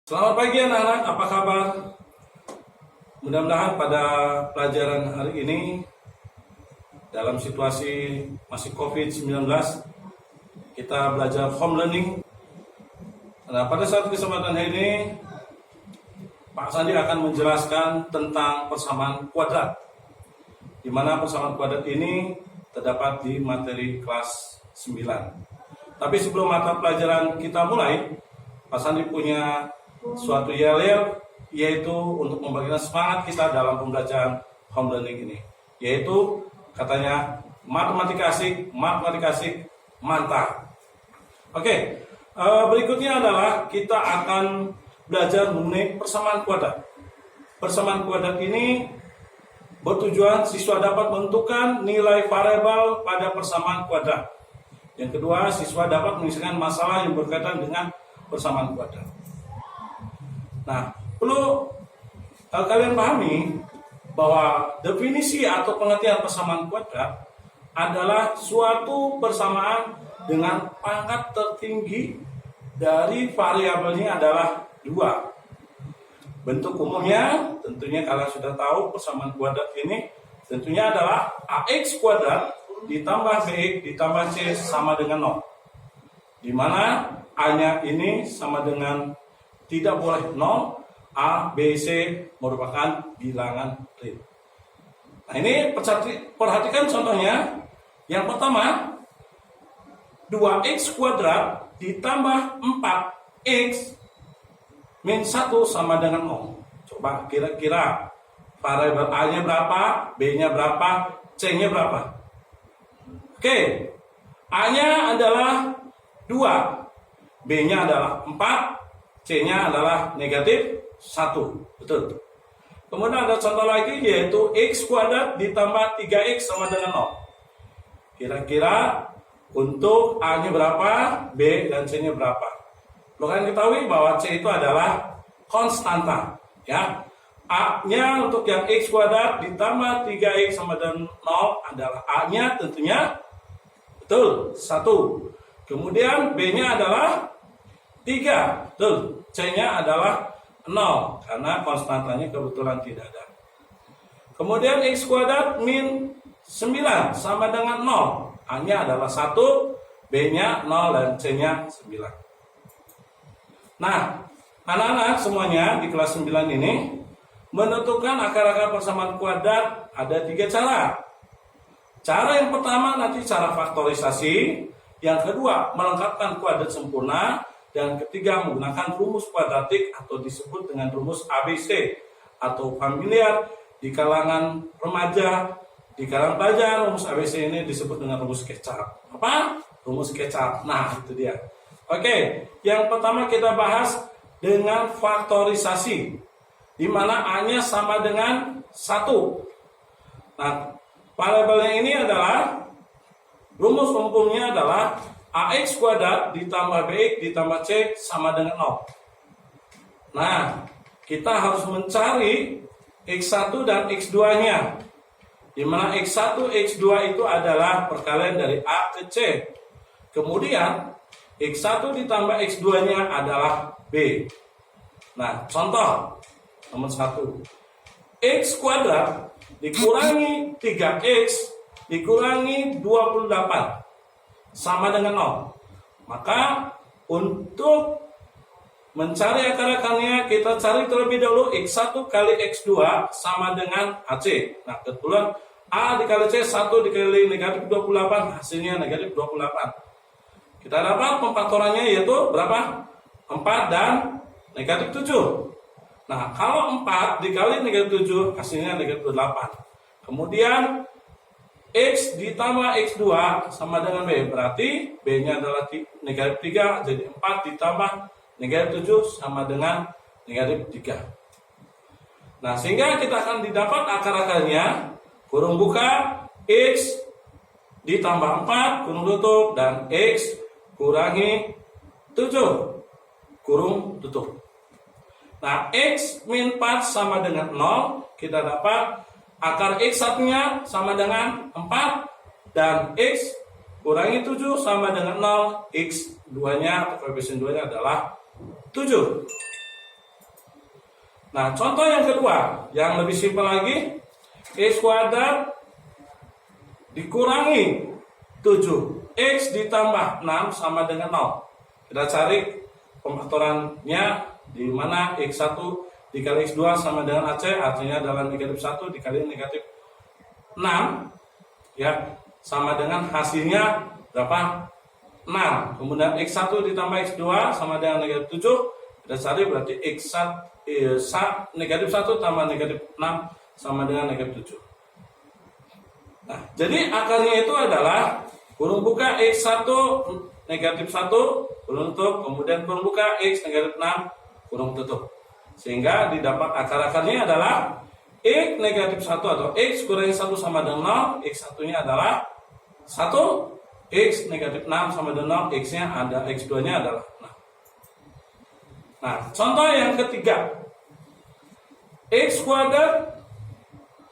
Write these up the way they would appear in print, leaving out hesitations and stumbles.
Selamat pagi anak-anak, apa kabar? Mudah-mudahan pada pelajaran hari ini dalam situasi masih COVID-19 kita belajar home learning. Nah, pada saat kesempatan hari ini Pak Sandi akan menjelaskan tentang persamaan kuadrat, di mana persamaan kuadrat ini terdapat di materi kelas 9. Tapi sebelum mata pelajaran kita mulai, Pak Sandi punya suatu yel-yel, yaitu untuk memberikan semangat kita dalam pembelajaran home learning ini, yaitu katanya matematika asik, mantap. Oke, berikutnya adalah kita akan belajar mengenai persamaan kuadrat. Persamaan kuadrat ini bertujuan siswa dapat menentukan nilai variabel pada persamaan kuadrat. Yang kedua, siswa dapat menyelesaikan masalah yang berkaitan dengan persamaan kuadrat. Nah, perlu kalian pahami bahwa definisi atau pengertian persamaan kuadrat adalah suatu persamaan dengan pangkat tertinggi dari variabelnya adalah 2. Bentuk umumnya tentunya kalian sudah tahu persamaan kuadrat ini tentunya adalah AX kuadrat ditambah BX ditambah C sama dengan 0. Di mana A-nya ini sama dengan tidak boleh 0, A, B, C merupakan bilangan real. Nah, ini perhatikan contohnya. Yang pertama, 2x kuadrat ditambah 4x min 1 sama dengan 0. Coba kira-kira variabel A-nya berapa, B-nya berapa, C-nya berapa? Oke, A-nya adalah 2, B-nya adalah 4, C-nya adalah negatif 1. Betul. Kemudian ada contoh lagi, yaitu x kuadrat ditambah 3x sama dengan 0. Kira-kira untuk A-nya berapa, B dan C-nya berapa? Lo kan ketahui bahwa C itu adalah konstanta, ya. A-nya untuk yang x kuadrat ditambah 3x sama dengan 0 adalah A-nya tentunya betul 1. Kemudian B-nya adalah 3, betul. C-nya adalah 0 karena konstantanya kebetulan tidak ada. Kemudian x kuadrat min 9 sama dengan 0. A-nya adalah 1, B-nya 0 dan C-nya 9. Nah, anak-anak semuanya di kelas 9 ini menentukan akar-akar persamaan kuadrat ada 3 cara. Cara yang pertama nanti cara faktorisasi, yang kedua melengkapkan kuadrat sempurna, dan ketiga menggunakan rumus kuadratik atau disebut dengan rumus ABC atau familiar di kalangan remaja, di kalangan pelajar. Rumus ABC ini disebut dengan rumus kecap. Apa? Rumus kecap. Nah, itu dia. Oke, yang pertama kita bahas dengan faktorisasi, di mana A-nya sama dengan 1. Nah, variabelnya ini adalah rumus umumnya adalah AX kuadrat ditambah BX ditambah C sama dengan 0. Nah, kita harus mencari X1 dan X2-nya. Di mana X1, X2 itu adalah perkalian dari A ke C. Kemudian, X1 ditambah X2-nya adalah B. Nah, contoh nomor 1. X kuadrat dikurangi 3X dikurangi 28. Sama dengan 0. Maka untuk mencari akar-akarnya kita cari terlebih dahulu X1 kali X2 sama dengan AC. Nah, kebetulan A dikali C 1 dikali negatif 28 hasilnya negatif 28. Kita dapat pemfaktorannya yaitu berapa? 4 dan negatif 7. Nah, kalau 4 dikali negatif 7 hasilnya negatif 8. Kemudian X ditambah X2 sama dengan B, berarti B-nya adalah negatif 3, jadi 4 ditambah negatif 7 sama dengan negatif 3. Nah, sehingga kita akan didapat akar-akarnya, kurung buka, X ditambah 4, kurung tutup, dan X kurangi 7, kurung tutup. Nah, X min 4 sama dengan 0, kita dapat akar X1-nya sama dengan 4 dan X kurangi 7 sama dengan 0. X2-nya atau koefisien 2-nya adalah 7. Nah, contoh yang kedua, yang lebih simpel lagi, X kuadrat dikurangi 7, X ditambah 6 sama dengan 0. Kita cari pemfaktorannya, di mana X1 dikali X2 sama dengan AC, artinya adalah negatif 1 dikali negatif 6, ya, sama dengan hasilnya berapa? 6. Kemudian X1 ditambah X2 sama dengan negatif 7, kita cari berarti negatif 1 tambah negatif 6 sama dengan negatif 7. Nah, jadi akarnya itu adalah kurung buka X1 negatif 1 kurung tutup, kemudian kurung buka X negatif 6 kurung tutup. Sehingga didapat akar-akarnya adalah X negatif 1 atau X kurangi 1 sama dengan 0, X1-nya adalah 1, X negatif 6 sama dengan 0, X-nya ada, X2-nya adalah 6. Nah, contoh yang ketiga, X kuadrat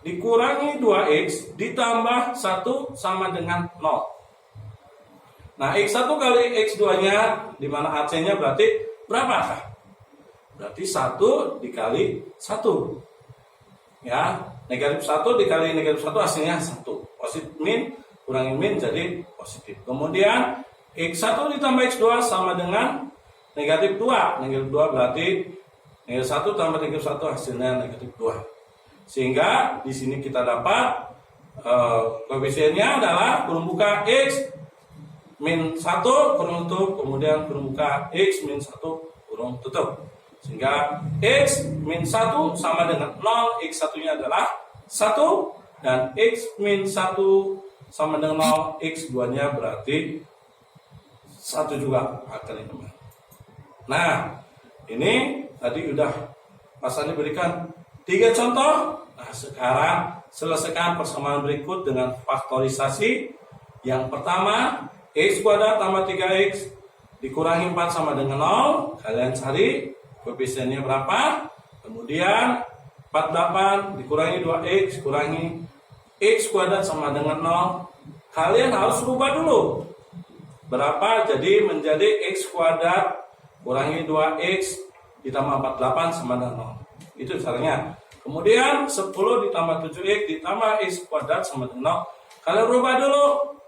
dikurangi 2X ditambah 1 sama dengan 0. Nah, X1 kali X2-nya, di mana AC-nya berarti berapakah? Berarti 1 dikali 1. Ya, negatif 1 dikali negatif 1 hasilnya 1. Positif min, kurangi min jadi positif. Kemudian, X1 ditambah X2 sama dengan negatif 2. Negatif 2 berarti negatif 1 tambah negatif 1 hasilnya negatif 2. Sehingga di sini kita dapat koefisiennya adalah kurung buka X min 1 kurung tutup, kemudian kurung buka X min 1 kurung tutup. Sehingga X min 1 sama dengan 0, X1-nya adalah 1, dan X min 1 sama dengan 0, X2-nya berarti 1 juga akarnya, teman. Nah, ini tadi udah pasal diberikan 3 contoh. Nah, sekarang selesaikan persamaan berikut dengan faktorisasi. Yang pertama, X kuadrat tambah 3X dikurangi 4 sama dengan 0. Kalian cari koefisiennya berapa. Kemudian 48 dikurangi 2X kurangi X kuadrat sama dengan 0. Kalian harus rubah dulu. Berapa? Jadi menjadi X kuadrat kurangi 2X ditambah 48 sama dengan 0. Itu caranya. Kemudian 10 ditambah 7X ditambah X kuadrat sama dengan 0. Kalian rubah dulu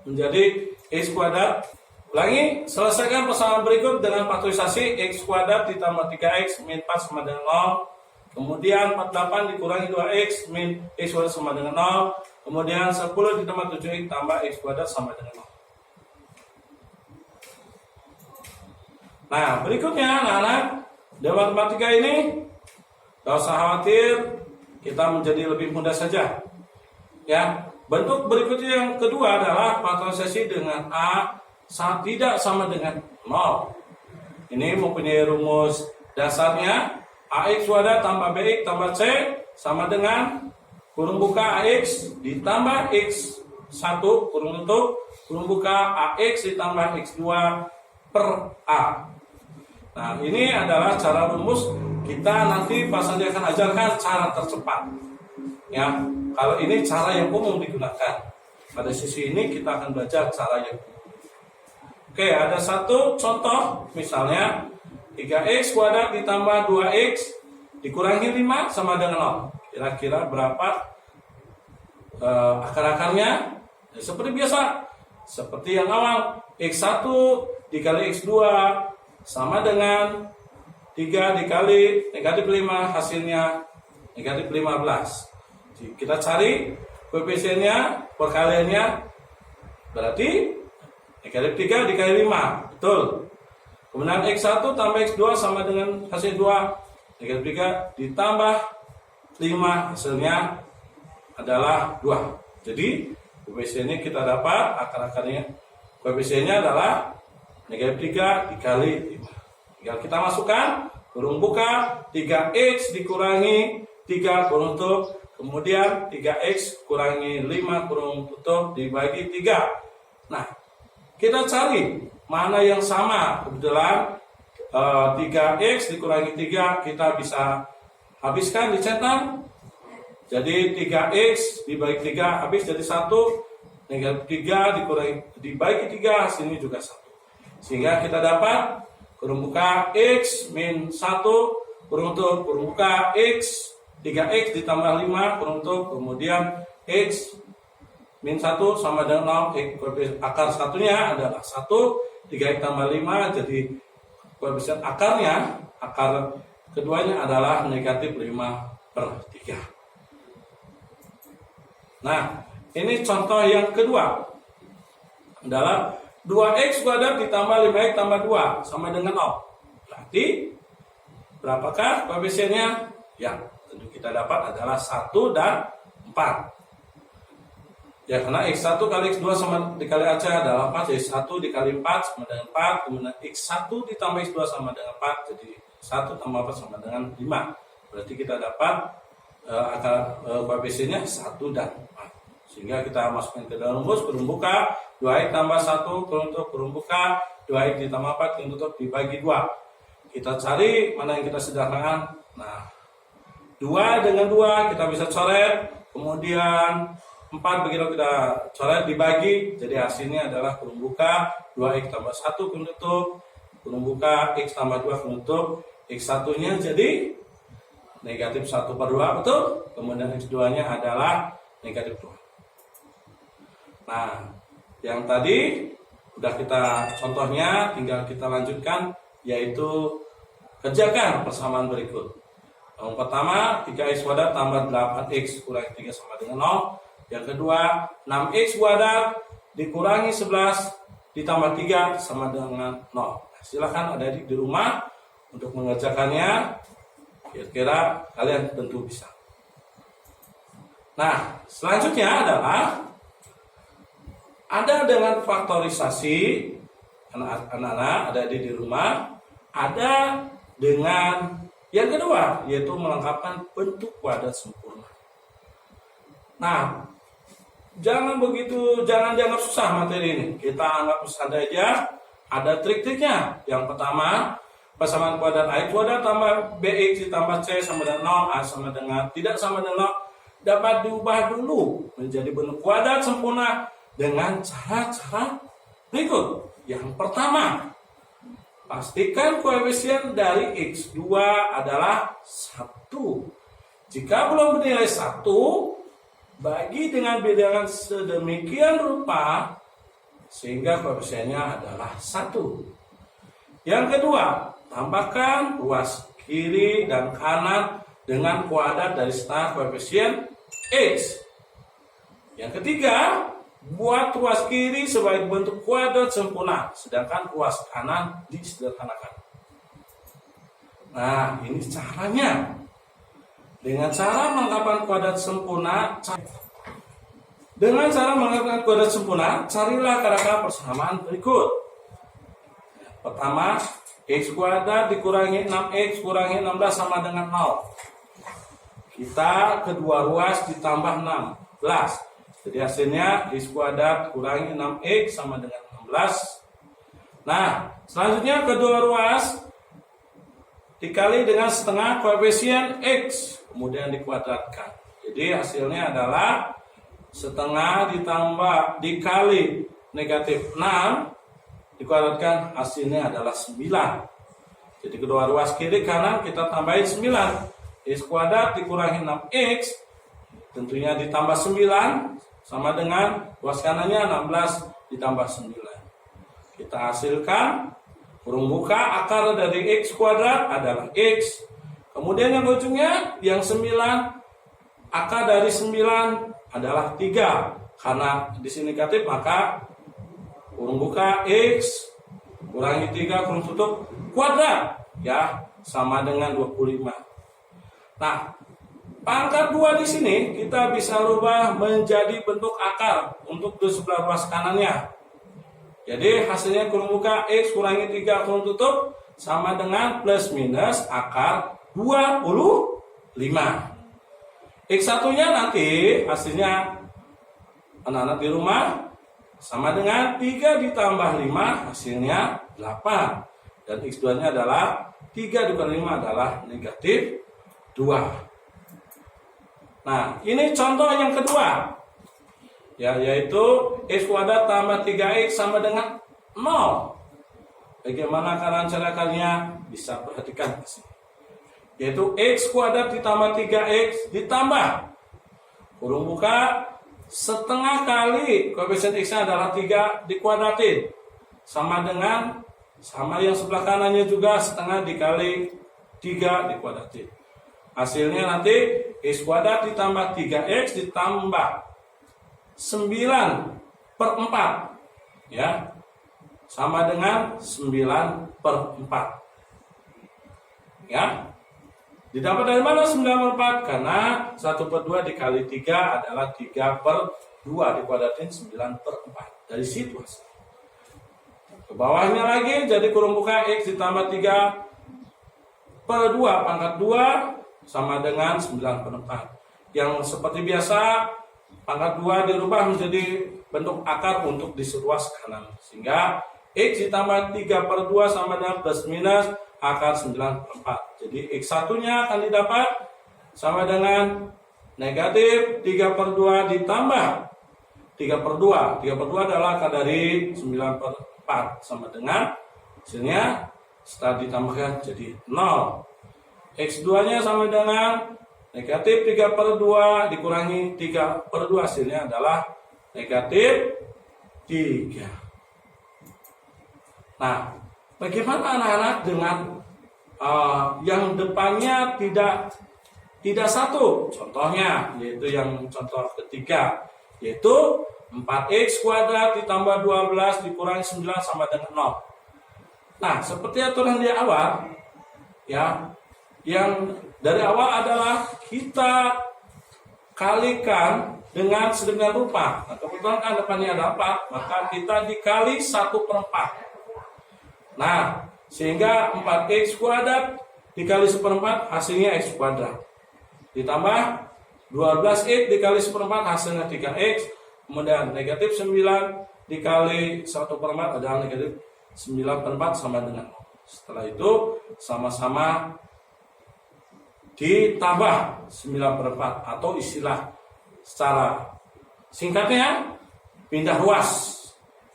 menjadi X kuadrat. Ulangi, selesaikan persamaan berikut dengan faktorisasi. X kuadrat ditambah 3X min 4 sama dengan 0. Kemudian 48 dikurangi 2X min X kuadrat sama dengan 0. Kemudian 10 ditambah 7X tambah X kuadrat sama dengan 0. Nah, berikutnya anak-anak, dalam matematika ini tidak usah khawatir, kita menjadi lebih mudah saja. Ya, bentuk berikutnya yang kedua adalah faktorisasi dengan A tidak sama dengan 0. Ini mempunyai rumus dasarnya. AX kuadrat tambah BX tambah C sama dengan kurung buka AX ditambah X1 kurung tutup kurung buka AX ditambah X2 per A. Nah, ini adalah cara rumus. Kita nanti Pak Sandi akan ajarkan cara tercepat. Ya, kalau ini cara yang umum digunakan. Pada sisi ini kita akan belajar cara yang umum. Oke, ada satu contoh, misalnya 3X kuadrat ditambah 2X dikurangi 5 sama dengan 0. Kira-kira berapa akar-akarnya? Ya, seperti biasa, seperti yang awal, X1 dikali X2 sama dengan 3 dikali negatif 5, hasilnya negatif 15. Jadi kita cari koefisiennya, perkaliannya, berarti negatif 3 dikali 5, betul. Kemudian X1 tambah X2 sama dengan hasil 2, negatif 3 ditambah 5, hasilnya adalah 2. Jadi koefisiennya kita dapat, akar-akarnya, koefisiennya adalah negatif 3 dikali 5. Tinggal kita masukkan, kurung buka, 3X dikurangi 3 kurung tutup, kemudian 3X kurangi 5 kurung tutup dibagi 3. Nah, kita cari mana yang sama. Kebetulan 3X dikurangi 3 kita bisa habiskan di centang. Jadi 3X dibagi 3 habis jadi 1, negatif 3 dibagi 3 hasilnya juga 1. Sehingga kita dapat kurung buka X min 1 kurung tutup, kurung buka, X, 3X ditambah 5, kurung tutup, kemudian X min 1 sama dengan 0, akar satunya adalah 1, 3X tambah 5, jadi koefisien akarnya, akar keduanya adalah negatif 5/3. Nah, ini contoh yang kedua adalah 2X kuadrat ditambah 5X tambah 2 sama dengan 0. Berarti berapakah koefisiennya? Yang tentu kita dapat adalah 1 dan 4. Ya, karena X1 kali X2 sama dikali AC adalah 4, jadi 1 dikali 4 sama dengan 4, kemudian X1 ditambah X2 sama dengan 4, jadi 1 tambah 4 sama dengan 5. Berarti kita dapat akar koefisiennya 1 dan 4. Sehingga kita masukkan ke dalam rumus, kurung buka, 2X tambah 1, kurung tutup, kurung buka, 2X ditambah 4, kurung tutup, dibagi 2. Kita cari mana yang kita sederhanakan. Nah, 2 dengan 2 kita bisa coret, kemudian 4 begitu kita coret dibagi, jadi hasilnya adalah kurung buka 2X tambah 1 kurung tutup, kurung buka X tambah 2 kurung tutup, X1 nya jadi negatif 1/2, betul? Kemudian X2 nya adalah negatif 2. Nah, yang tadi udah kita contohnya, tinggal kita lanjutkan, yaitu kerjakan persamaan berikut. Yang pertama, 3X kuadrat tambah 8X kurangi 3 sama dengan 0. Yang kedua, 6X kuadrat dikurangi 11 ditambah 3 sama dengan 0. Silahkan adik-adik di rumah untuk mengerjakannya. Kira-kira kalian tentu bisa. Nah, selanjutnya adalah ada dengan faktorisasi, anak-anak adik-adik di rumah, ada dengan yang kedua, yaitu melengkapkan bentuk kuadrat sempurna. Nah, jangan dianggap susah materi ini. Kita anggap santai aja. Ada trik-triknya. Yang pertama, persamaan kuadrat A kuadrat tambah BX ditambah C sama dengan 0, A sama dengan tidak sama dengan 0, dapat diubah dulu menjadi bentuk kuadrat sempurna dengan cara-cara berikut. Yang pertama, pastikan koefisien dari X2 adalah 1. Jika belum bernilai 1, bagi dengan bilangan sedemikian rupa sehingga koefisiennya adalah 1. Yang kedua, tambahkan ruas kiri dan kanan dengan kuadrat dari setengah koefisien X. Yang ketiga, buat ruas kiri sebagai bentuk kuadrat sempurna, sedangkan ruas kanan disederhanakan. Nah, ini caranya. Dengan cara melengkapkan kuadrat sempurna, carilah akar persamaan berikut. Pertama, X kuadrat dikurangi 6X kurangi 16 sama dengan 0. Kita kedua ruas ditambah 16. Jadi hasilnya X kuadrat kurangi 6X sama dengan 16. Nah, selanjutnya kedua ruas dikali dengan setengah koefisien X, kemudian dikuadratkan. Jadi hasilnya adalah setengah ditambah dikali negatif 6 dikuadratkan, hasilnya adalah 9. Jadi kedua ruas kiri kanan kita tambahin 9. X kuadrat dikurangi 6X tentunya ditambah 9 sama dengan ruas kanannya 16 ditambah 9. Kita hasilkan kurung buka akar dari X kuadrat adalah X. Kemudian yang ujungnya yang 9, akar dari 9 adalah 3. Karena di sini negatif maka kurung buka X kurangi 3 kurung tutup kuadrat ya sama dengan 25. Nah, pangkat 2 di sini kita bisa rubah menjadi bentuk akar untuk di sebelah ruas kanannya. Jadi hasilnya kurung buka X kurangi 3 kurung tutup sama dengan plus minus akar 25. X1-nya nanti hasilnya anak-anak di rumah sama dengan 3 ditambah 5 hasilnya 8. Dan X2-nya adalah 3 dikurangi 5 adalah negatif 2. Nah, ini contoh yang kedua. Ya, yaitu X kuadrat tambah 3X sama dengan 0. Bagaimana cara caranya? Bisa perhatikan di sini. yaitu X kuadrat ditambah 3X ditambah kurung buka setengah kali koefisien X-nya adalah 3 dikuadratin. Sama dengan, sama yang sebelah kanannya juga setengah dikali 3 dikuadratin. Hasilnya nanti X kuadrat ditambah 3X ditambah 9/4. Ya, sama dengan 9/4. Ya, didapat dari mana 9/4? Karena 1/2 dikali 3 adalah 3/2 dikuadratin 9/4. Dari situ hasil. Ke bawahnya lagi jadi kurung buka X ditambah 3/2 pangkat 2 sama dengan 9/4. Yang seperti biasa pangkat 2 dirubah menjadi bentuk akar untuk diseluas kanan. Sehingga X ditambah 3/2 sama dengan plus minus akar 9/4. Jadi X1-nya akan didapat sama dengan negatif 3/2 ditambah 3/2. 3/2 adalah akar dari 9/4 sama dengan hasilnya setelah ditambahkan jadi 0. X2-nya sama dengan negatif 3/2 dikurangi 3/2 hasilnya adalah negatif 3. Nah, bagaimana anak-anak dengan yang depannya tidak satu? Contohnya, yaitu yang contoh ketiga, yaitu 4X kuadrat ditambah 12 dikurangi 9 sama dengan 0. Nah, seperti aturan di awal, ya, yang dari awal adalah kita kalikan dengan sedemikian rupa. Nah, kebetulan kan depannya ada 4, maka kita dikali 1/4. Nah, sehingga 4X kuadrat dikali 1/4 hasilnya X kuadrat. Ditambah 12X dikali 1/4 hasilnya 3X. Kemudian negatif 9 dikali 1/4 adalah negatif 9/4 sama dengan 0. Setelah itu sama-sama ditambah 9/4 atau istilah secara singkatnya pindah ruas.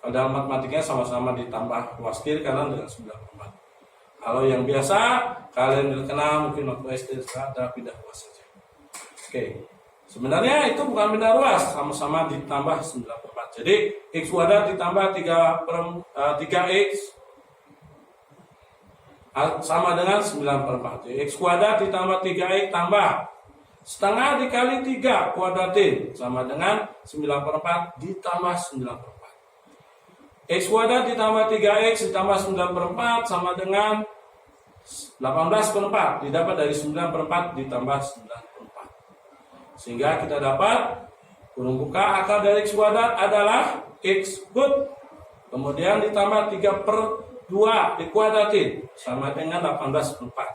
Dalam matematikanya sama-sama ditambah ruas kiri kanan dengan 9/4. Kalau yang biasa kalian kenal mungkin waktu SD ada pindah ruas saja. Oke. Sebenarnya itu bukan pindah ruas, sama-sama ditambah 9/4. Jadi X kuadrat ditambah 3X sama dengan 9/4. Jadi X kuadrat ditambah 3X tambah setengah dikali 3 kuadratin sama dengan 9/4 ditambah 9/4. X kuadrat ditambah 3X ditambah 9/4 sama dengan 18/4. Didapat dari 9/4 ditambah 9/4. Sehingga kita dapat kurung buka akar dari X kuadrat adalah X good. Kemudian ditambah 3/2 dikuadratin sama dengan 18/4.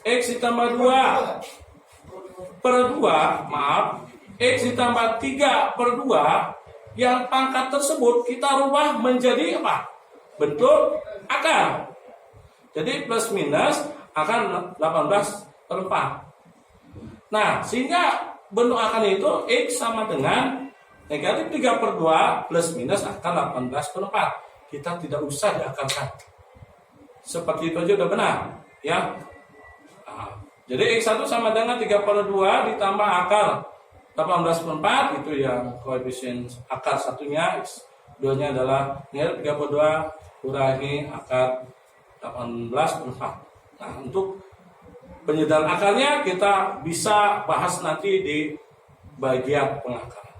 X ditambah 2/2, maaf, X ditambah 3/2 yang pangkat tersebut kita rubah menjadi apa? Bentuk akar. Jadi plus minus akan 18/4. Nah, sehingga bentuk akar itu X sama dengan negatif 3/2 plus minus akar 18/4. Kita tidak usah diakarkan. Seperti itu aja udah benar, ya. Nah, jadi X1 sama dengan 3/2 ditambah akar 18/4, itu yang koefisien akar satunya. X2-nya adalah negatif 3/2 kurangi akar 18/4. Nah, untuk penyederhanaan akarnya kita bisa bahas nanti di bagian pengakaran.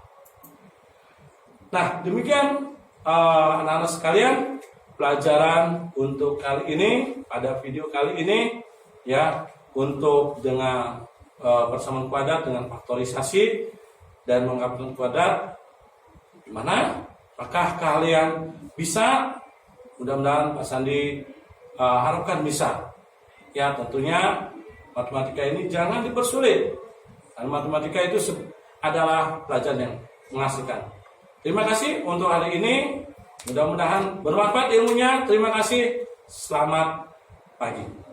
Nah, demikian anak-anak sekalian, pelajaran untuk kali ini, pada video kali ini, ya, untuk dengan persamaan kuadrat dengan faktorisasi dan menggabungkan kuadrat, gimana? Apakah kalian bisa? Mudah-mudahan Pak Sandi harapkan bisa. Ya, tentunya matematika ini jangan dipersulit. Karena matematika itu adalah pelajaran yang mengasihkan. Terima kasih untuk hari ini. Mudah-mudahan bermanfaat ilmunya. Terima kasih. Selamat pagi.